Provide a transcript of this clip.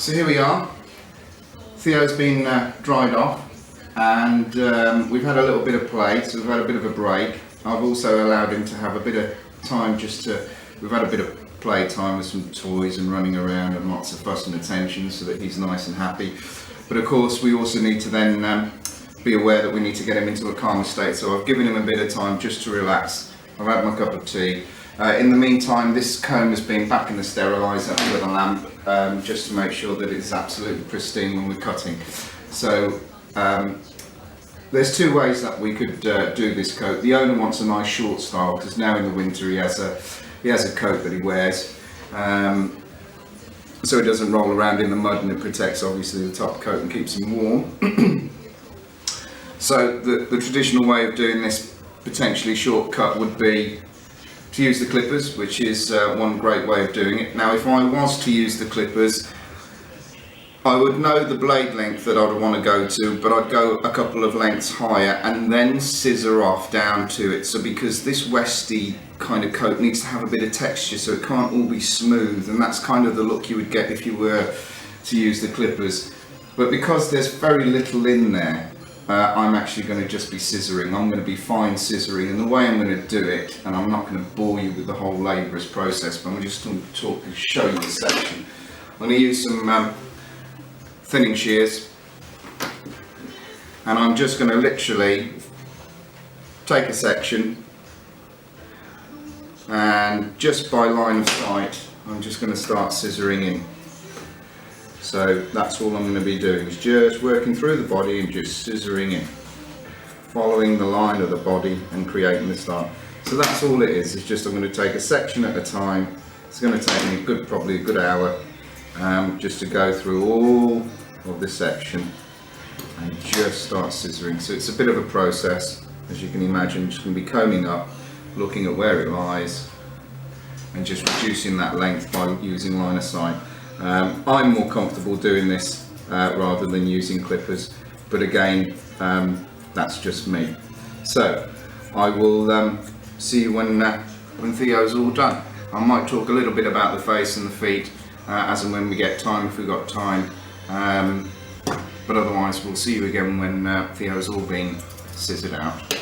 So here we are. Theo's been dried off, and we've had a little bit of play, so we've had a bit of a break. I've also allowed him to have a bit of time we've had a bit of play time with some toys and running around and lots of fuss and attention so that he's nice and happy. But of course we also need to then be aware that we need to get him into a calmer state, so I've given him a bit of time just to relax. I've had my cup of tea. In the meantime, this comb has been back in the steriliser with a lamp, just to make sure that it's absolutely pristine when we're cutting. So there's two ways that we could do this coat. The owner wants a nice short style because now in the winter he has a coat that he wears, so it doesn't roll around in the mud, and it protects obviously the top coat and keeps him warm. So the traditional way of doing this potentially short cut would be to use the clippers, which is one great way of doing it. Now if I was to use the clippers, I would know the blade length that I'd want to go to, but I'd go a couple of lengths higher and then scissor off down to it. So because this Westie kind of coat needs to have a bit of texture, so it can't all be smooth, and that's kind of the look you would get if you were to use the clippers. But because there's very little in there, I'm actually going to just be scissoring. I'm going to be fine scissoring, and the way I'm going to do it, and I'm not going to bore you with the whole laborious process, but I'm just going to show you the section. I'm going to use some thinning shears, and I'm just going to literally take a section, and just by line of sight I'm just going to start scissoring in. So that's all I'm going to be doing, is just working through the body and just scissoring in, following the line of the body and creating the style. So that's all it is. It's just I'm going to take a section at a time. It's going to take me probably a good hour just to go through all of this section and just start scissoring. So it's a bit of a process, as you can imagine. Just going to be combing up, looking at where it lies, and just reducing that length by using line of sight. I'm more comfortable doing this rather than using clippers, but again, that's just me. So I will see you when Theo's all done. I might talk a little bit about the face and the feet as and when we get time, if we've got time, but otherwise we'll see you again when Theo's all been scissored out.